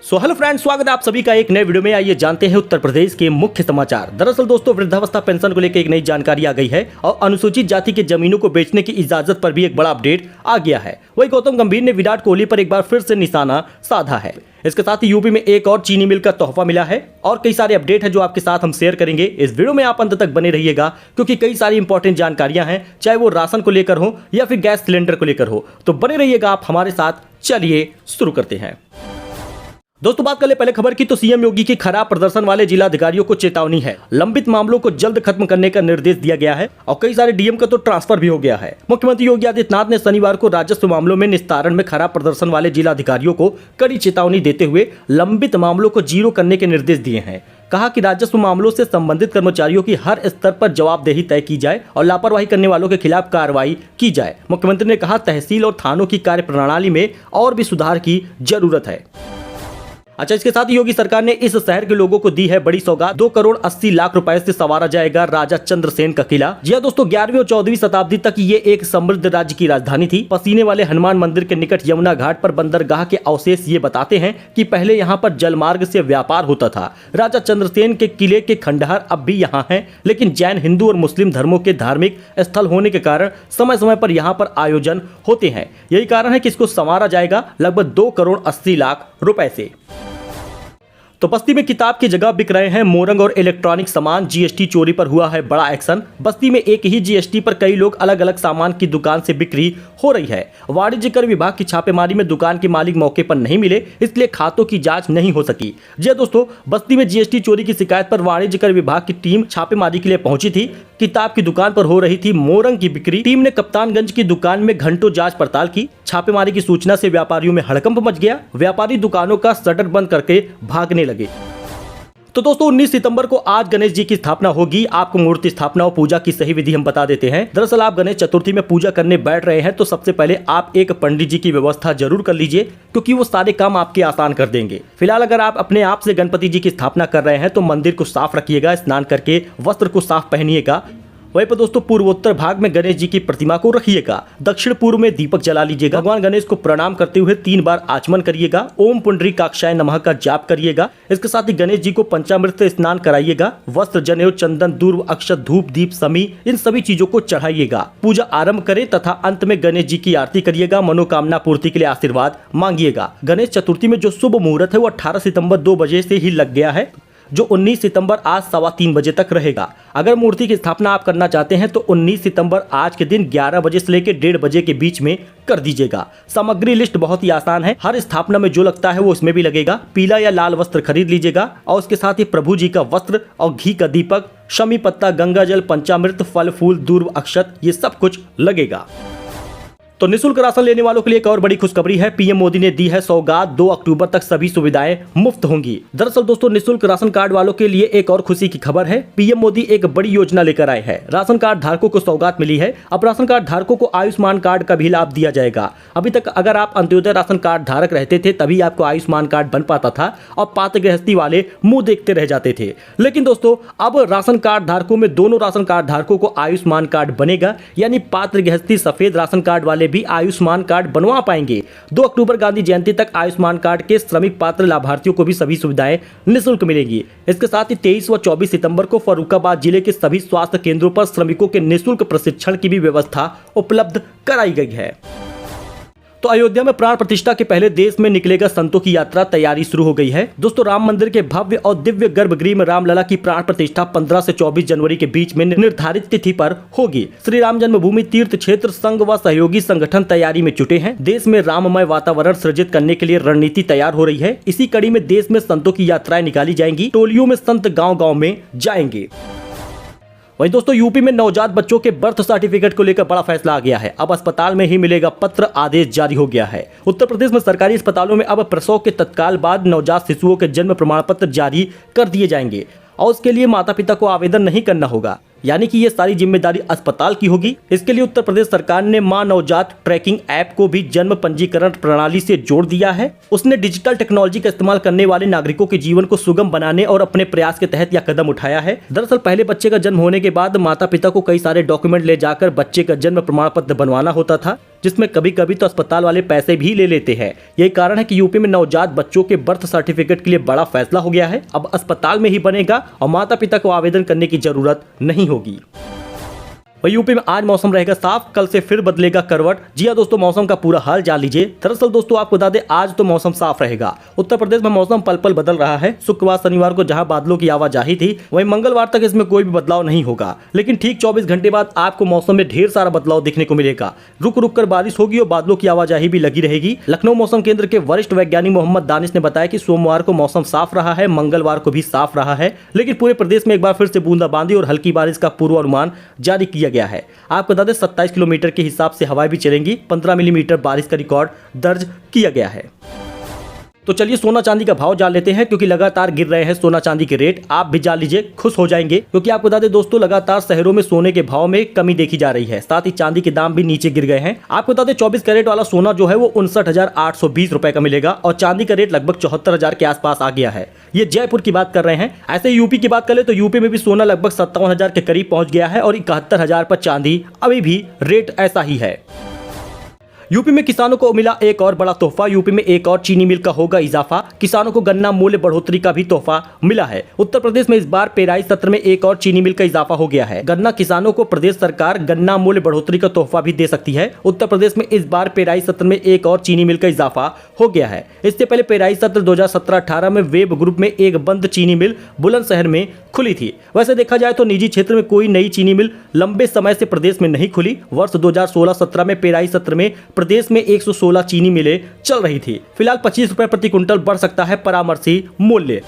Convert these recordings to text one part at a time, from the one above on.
Hello friends, स्वागत है आप सभी का एक नए वीडियो में। आइए जानते हैं उत्तर प्रदेश के मुख्य समाचार। दरअसल दोस्तों, वृद्धावस्था पेंशन को लेकर एक नई जानकारी आ गई है और अनुसूचित जाति के जमीनों को बेचने की इजाजत पर भी एक बड़ा अपडेट आ गया है। वही गौतम गंभीर ने विराट कोहली पर एक बार फिर से निशाना साधा है। इसके साथ ही यूपी में एक और चीनी मिल का तोहफा मिला है और कई सारे अपडेट है जो आपके साथ हम शेयर करेंगे। इस वीडियो में आप अंत तक बने रहिएगा क्योंकि कई सारी इंपॉर्टेंट जानकारियां हैं, चाहे वो राशन को लेकर हो या फिर गैस सिलेंडर को लेकर हो। तो बने रहिएगा आप हमारे साथ। चलिए शुरू करते हैं। दोस्तों, बात कर ले पहले खबर की तो सीएम योगी की खराब प्रदर्शन वाले जिला अधिकारियों को चेतावनी है। लंबित मामलों को जल्द खत्म करने का निर्देश दिया गया है और कई सारे डीएम का तो ट्रांसफर भी हो गया है। मुख्यमंत्री योगी आदित्यनाथ ने शनिवार को राजस्व मामलों में निस्तारण में खराब प्रदर्शन वाले जिला अधिकारियों को कड़ी चेतावनी देते हुए लंबित मामलों को जीरो करने के निर्देश दिए हैं। कहा कि राजस्व मामलों से संबंधित कर्मचारियों की हर स्तर पर जवाबदेही तय की जाए और लापरवाही करने वालों के खिलाफ कार्रवाई की जाए। मुख्यमंत्री ने कहा, तहसील और थानों की कार्य प्रणाली में और भी सुधार की जरूरत है। अच्छा, इसके साथ ही योगी सरकार ने इस शहर के लोगों को दी है बड़ी सौगात। 2 करोड़ 80 लाख रुपए से संवारा जाएगा राजा चंद्रसेन का किला। जी हां दोस्तों, 11वीं और 14वीं शताब्दी तक ये एक समृद्ध राज्य की राजधानी थी। पसीने वाले हनुमान मंदिर के निकट यमुना घाट पर बंदरगाह के अवशेष ये बताते हैं कि पहले यहाँ पर जलमार्ग से व्यापार होता था। राजा चंद्रसेन के किले के खंडहर अब भी यहाँ है, लेकिन जैन, हिंदू और मुस्लिम धर्मों के धार्मिक स्थल होने के कारण समय समय पर यहाँ पर आयोजन होते हैं। यही कारण है कि इसको संवारा जाएगा लगभग 2 करोड़ 80 लाख रुपए से। तो बस्ती में किताब की जगह बिक रहे हैं मोरंग और इलेक्ट्रॉनिक सामान। जीएसटी चोरी पर हुआ है बड़ा एक्शन। बस्ती में एक ही जीएसटी पर कई लोग अलग अलग सामान की दुकान से बिक्री हो रही है। वाणिज्य कर विभाग की छापेमारी में दुकान के मालिक मौके पर नहीं मिले, इसलिए खातों की जांच नहीं हो सकी। जी हां दोस्तों, बस्ती में जीएसटी चोरी की शिकायत पर वाणिज्य कर विभाग की टीम छापेमारी के लिए पहुंची थी। किताब की दुकान पर हो रही थी मोरंग की बिक्री। टीम ने कप्तानगंज की दुकान में घंटों जांच पड़ताल की। छापेमारी की सूचना से व्यापारियों में हड़कंप मच गया। व्यापारी दुकानों का शटर बंद करके भागने लगे। तो दोस्तों, 19 सितंबर को आज गणेश जी की स्थापना होगी। आपको मूर्ति स्थापना और पूजा की सही विधि हम बता देते हैं। दरअसल आप गणेश चतुर्थी में पूजा करने बैठ रहे हैं तो सबसे पहले आप एक पंडित जी की व्यवस्था जरूर कर लीजिए, क्योंकि वो सारे काम आपके आसान कर देंगे। फिलहाल अगर आप अपने आप से गणपति जी की स्थापना कर रहे हैं तो मंदिर को साफ रखिएगा, स्नान करके वस्त्र को साफ पहनिएगा। वहीं पर दोस्तों, पूर्वोत्तर भाग में गणेश जी की प्रतिमा को रखिएगा। दक्षिण पूर्व में दीपक जला लीजिएगा। भगवान गणेश को प्रणाम करते हुए 3 बार आचमन करिएगा। ओम पुंडरीकाक्षाय नमः का जाप करिएगा। इसके साथ ही गणेश जी को पंचामृत से स्नान कराइएगा। वस्त्र, जनेऊ, चंदन, दूर्व, अक्षत, धूप, दीप, समी, इन सभी चीजों को चढ़ाइएगा। पूजा आरंभ करें तथा अंत में गणेश जी की आरती करिएगा। मनोकामना पूर्ति के लिए आशीर्वाद मांगिएगा। गणेश चतुर्थी में जो शुभ मुहूर्त है वो 18 सितंबर 2 बजे से ही लग गया है, जो 19 सितंबर आज 3:15 बजे तक रहेगा। अगर मूर्ति की स्थापना आप करना चाहते हैं तो 19 सितंबर आज के दिन 11 बजे से लेकर 1:30 बजे के बीच में कर दीजिएगा। सामग्री लिस्ट बहुत ही आसान है। हर स्थापना में जो लगता है वो इसमें भी लगेगा। पीला या लाल वस्त्र खरीद लीजिएगा और उसके साथ ही प्रभु जी का वस्त्र और घी का दीपक, शमी पत्ता, गंगा जल, पंचामृत, फल फूल, दूर्व, अक्षत, ये सब कुछ लगेगा। तो निःशुल्क राशन लेने वालों के लिए एक और बड़ी खुशखबरी है। पीएम मोदी ने दी है सौगात। 2 अक्टूबर तक सभी सुविधाएं मुफ्त होंगी। दरअसल दोस्तों, निःशुल्क राशन कार्ड वालों के लिए एक और खुशी की खबर है। पीएम मोदी एक बड़ी योजना लेकर आए हैं। राशन कार्ड धारकों को सौगात मिली है। अब राशन कार्ड धारकों को आयुष्मान कार्ड का भी लाभ दिया जाएगा। अभी तक अगर आप अंत्योदय राशन कार्ड धारक रहते थे तभी आपको आयुष्मान कार्ड बन पाता था और पात्र गृहस्थी वाले मुंह देखते रह जाते थे। लेकिन दोस्तों, अब राशन कार्ड धारकों में दोनों राशन कार्ड धारकों को आयुष्मान कार्ड बनेगा, यानी पात्र गृहस्थी सफेद राशन कार्ड वाले भी आयुष्मान कार्ड बनवा पाएंगे। 2 अक्टूबर गांधी जयंती तक आयुष्मान कार्ड के श्रमिक पात्र लाभार्थियों को भी सभी सुविधाएं निःशुल्क मिलेंगी। इसके साथ ही 23 व 24 सितंबर को फर्रुखाबाद जिले के सभी स्वास्थ्य केंद्रों पर श्रमिकों के निःशुल्क प्रशिक्षण की भी व्यवस्था उपलब्ध कराई गई है। तो अयोध्या में प्राण प्रतिष्ठा के पहले देश में निकलेगा संतों की यात्रा। तैयारी शुरू हो गई है। दोस्तों, राम मंदिर के भव्य और दिव्य गर्भगृह में रामलला की प्राण प्रतिष्ठा 15 से 24 जनवरी के बीच में निर्धारित तिथि पर होगी। श्री राम जन्मभूमि तीर्थ क्षेत्र संघ व सहयोगी संगठन तैयारी में जुटे हैं। देश में राममय वातावरण सृजित करने के लिए रणनीति तैयार हो रही है। इसी कड़ी में देश में संतों की यात्राएं निकाली जाएंगी। टोलियों में संत गाँव-गाँव में जाएंगे। वहीं दोस्तों, यूपी में नवजात बच्चों के बर्थ सर्टिफिकेट को लेकर बड़ा फैसला आ गया है। अब अस्पताल में ही मिलेगा पत्र, आदेश जारी हो गया है। उत्तर प्रदेश में सरकारी अस्पतालों में अब प्रसव के तत्काल बाद नवजात शिशुओं के जन्म प्रमाण पत्र जारी कर दिए जाएंगे और उसके लिए माता पिता को आवेदन नहीं करना होगा, यानी कि ये सारी जिम्मेदारी अस्पताल की होगी। इसके लिए उत्तर प्रदेश सरकार ने मां नवजात ट्रैकिंग ऐप को भी जन्म पंजीकरण प्रणाली से जोड़ दिया है। उसने डिजिटल टेक्नोलॉजी का इस्तेमाल करने वाले नागरिकों के जीवन को सुगम बनाने और अपने प्रयास के तहत यह कदम उठाया है। दरअसल पहले बच्चे का जन्म होने के बाद माता पिता को कई सारे डॉक्यूमेंट ले जाकर बच्चे का जन्म प्रमाण पत्र बनवाना होता था। जिसमें कभी कभी तो अस्पताल वाले पैसे भी ले लेते हैं। यही कारण है कि यूपी में नवजात बच्चों के बर्थ सर्टिफिकेट के लिए बड़ा फैसला हो गया है। अब अस्पताल में ही बनेगा और माता पिता को आवेदन करने की जरूरत नहीं होगी। वही यूपी में आज मौसम रहेगा साफ, कल से फिर बदलेगा करवट। जी हाँ दोस्तों, मौसम का पूरा हाल जान लीजिए। दरअसल दोस्तों आपको बता दें, आज तो मौसम साफ रहेगा। उत्तर प्रदेश में मौसम पल पल बदल रहा है। शुक्रवार शनिवार को जहां बादलों की आवाजाही थी, वहीं मंगलवार तक इसमें कोई भी बदलाव नहीं होगा। लेकिन ठीक 24 घंटे बाद आपको मौसम में ढेर सारा बदलाव देखने को मिलेगा। रुक रुक कर बारिश होगी और बादलों की आवाजाही भी लगी रहेगी। लखनऊ मौसम केंद्र के वरिष्ठ वैज्ञानिक मोहम्मद दानिश ने बताया कि सोमवार को मौसम साफ रहा है, मंगलवार को भी साफ रहा है, लेकिन पूरे प्रदेश में एक बार फिर से बूंदाबांदी और हल्की बारिश का पूर्वानुमान जारी किया गया है। आपको बता दें 27 किलोमीटर के हिसाब से हवाएं भी चलेंगी। 15 मिलीमीटर बारिश का रिकॉर्ड दर्ज किया गया है। तो चलिए सोना चांदी का भाव जान लेते हैं, क्योंकि लगातार गिर रहे हैं सोना चांदी के रेट। आप भी जान लीजिए, खुश हो जाएंगे, क्योंकि आपको बता दें दोस्तों लगातार शहरों में सोने के भाव में कमी देखी जा रही है। साथ ही चांदी के दाम भी नीचे गिर गए हैं। आपको बता दें 24 कैरेट वाला सोना जो है वो 59,820 रुपए का मिलेगा और चांदी का रेट लगभग 74,000 के आसपास आ गया है। ये जयपुर की बात कर रहे हैं। ऐसे यूपी की बात करें तो यूपी में भी सोना लगभग 57,000 के करीब पहुंच गया है और 71,000 पर चांदी अभी भी रेट ऐसा ही है। यूपी में किसानों को मिला एक और बड़ा तोहफा। यूपी में एक और चीनी मिल का होगा इजाफा। किसानों को गन्ना मूल्य बढ़ोतरी का भी तोहफा मिला है। उत्तर प्रदेश में इस बार पेराई सत्र में एक और चीनी मिल का इजाफा हो गया है। गन्ना किसानों को प्रदेश सरकार गन्ना मूल्य बढ़ोतरी का तोहफा भी दे सकती है। उत्तर प्रदेश में इस बार पेराई सत्र में एक और चीनी मिल का इजाफा हो गया है। इससे पहले पेराई सत्र 2017-18 में वेब ग्रुप में एक बंद चीनी मिल बुलंदशहर में खुली थी। वैसे देखा जाए तो निजी क्षेत्र में कोई नई चीनी मिल लंबे समय से प्रदेश में नहीं खुली। वर्ष 2016-17 में पेराई सत्र में प्रदेश में 116 चीनी मिलें चल रही थी। फिलहाल 25 रुपए प्रति क्विंटल बढ़ सकता है परामर्शी मूल्य।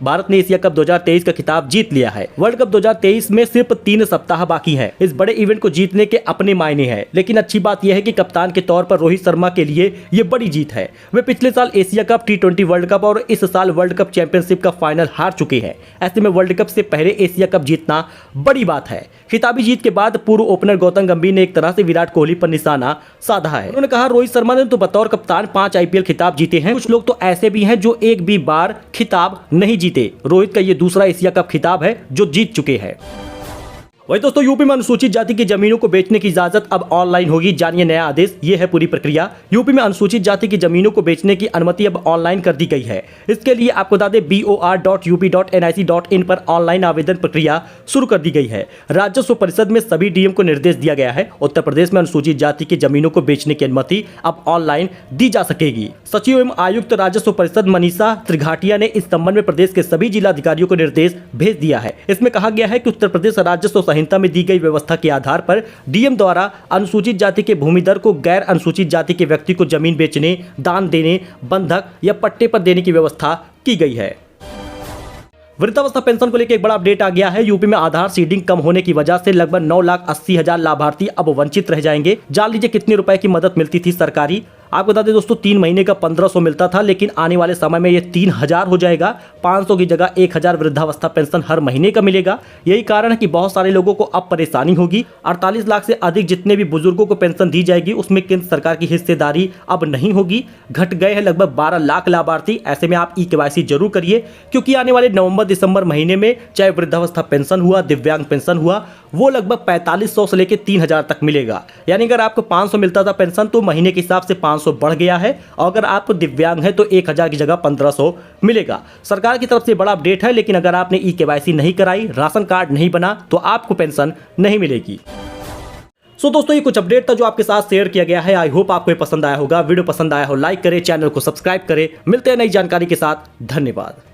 भारत ने एशिया कप 2023 का खिताब जीत लिया है। वर्ल्ड कप 2023 में सिर्फ 3 सप्ताह बाकी हैं। इस बड़े इवेंट को जीतने के अपने मायने हैं, लेकिन अच्छी बात यह है कि कप्तान के तौर पर रोहित शर्मा के लिए ये बड़ी जीत है। वे पिछले साल Asia cup, T20 world cup और इस साल वर्ल्ड कप चैंपियनशिप का फाइनल हार चुके हैं। ऐसे में वर्ल्ड कप से पहले एशिया कप जीतना बड़ी बात है। खिताबी जीत के बाद पूर्व ओपनर गौतम गंभीर ने एक तरह से विराट कोहली पर निशाना साधा है। उन्होंने कहा, रोहित शर्मा ने तो बतौर कप्तान 5 IPL खिताब जीते हैं। कुछ लोग तो ऐसे भी हैं जो एक भी बार खिताब नहीं जीते। रोहित का ये दूसरा एशिया कप खिताब है जो जीत चुके हैं। वही दोस्तों यूपी में अनुसूचित जाति की जमीनों को बेचने की इजाजत अब ऑनलाइन होगी। जानिए नया आदेश, ये है पूरी प्रक्रिया। यूपी में अनुसूचित जाति की जमीनों को बेचने की अनुमति अब ऑनलाइन कर दी गई है। इसके लिए आपको बता दें bor.up.nic.in पर ऑनलाइन आवेदन प्रक्रिया शुरू कर दी गई है। राजस्व परिषद में सभी डीएम को निर्देश दिया गया है। उत्तर प्रदेश में अनुसूचित जाति की जमीनों को बेचने की अनुमति अब ऑनलाइन दी जा सकेगी। सचिव एवं आयुक्त राजस्व परिषद मनीषा त्रिघाटिया ने इस संबंध में प्रदेश के सभी जिलाधिकारियों को निर्देश भेज दिया है। इसमें कहा गया है कि उत्तर प्रदेश राजस्व संहिता में दी गई व्यवस्था के आधार पर डीएम द्वारा अनुसूचित जाति के भूमिधर को गैर अनुसूचित जाति के व्यक्ति को जमीन बेचने, दान देने, बंधक या पट्टे पर देने की व्यवस्था की गई है। वृद्धावस्था पेंशन को लेकर एक बड़ा अपडेट आ गया है। यूपी में आधार सीडिंग कम होने की वजह से लगभग 9,80,000 लाभार्थी अब वंचित रह जाएंगे। जान लीजिए कितने रुपए की मदद मिलती थी सरकारी। आपको बता दें दोस्तों 3 महीने का 1500 मिलता था, लेकिन आने वाले समय में ये 3,000 हो जाएगा। 500 की जगह 1,000 वृद्धावस्था पेंशन हर महीने का मिलेगा। यही कारण है कि बहुत सारे लोगों को अब परेशानी होगी। 48 लाख से अधिक जितने भी बुजुर्गों को पेंशन दी जाएगी उसमें केंद्र सरकार की हिस्सेदारी अब नहीं होगी। घट गए हैं लगभग 12 लाख लाभार्थी। ऐसे में आप eKYC जरूर करिए, क्योंकि आने वाले नवंबर-दिसंबर महीने में चाहे वृद्धावस्था पेंशन हुआ, दिव्यांग पेंशन हुआ, वो लगभग 4500 से लेकर 3,000 तक मिलेगा। यानी अगर आपको 500 मिलता था पेंशन तो महीने के हिसाब से 500 बढ़ गया है, और अगर आप दिव्यांग है तो 1,000 की जगह 1500 मिलेगा। सरकार की तरफ से बड़ा अपडेट है, लेकिन अगर आपने eKYC नहीं कराई, राशन कार्ड नहीं बना, तो आपको पेंशन नहीं मिलेगी। सो दोस्तों ये कुछ अपडेट था जो आपके साथ शेयर किया गया है। आई होप आपको ये पसंद आया होगा। वीडियो पसंद आया हो लाइक करें, चैनल को सब्सक्राइब करें। मिलते हैं नई जानकारी के साथ। धन्यवाद।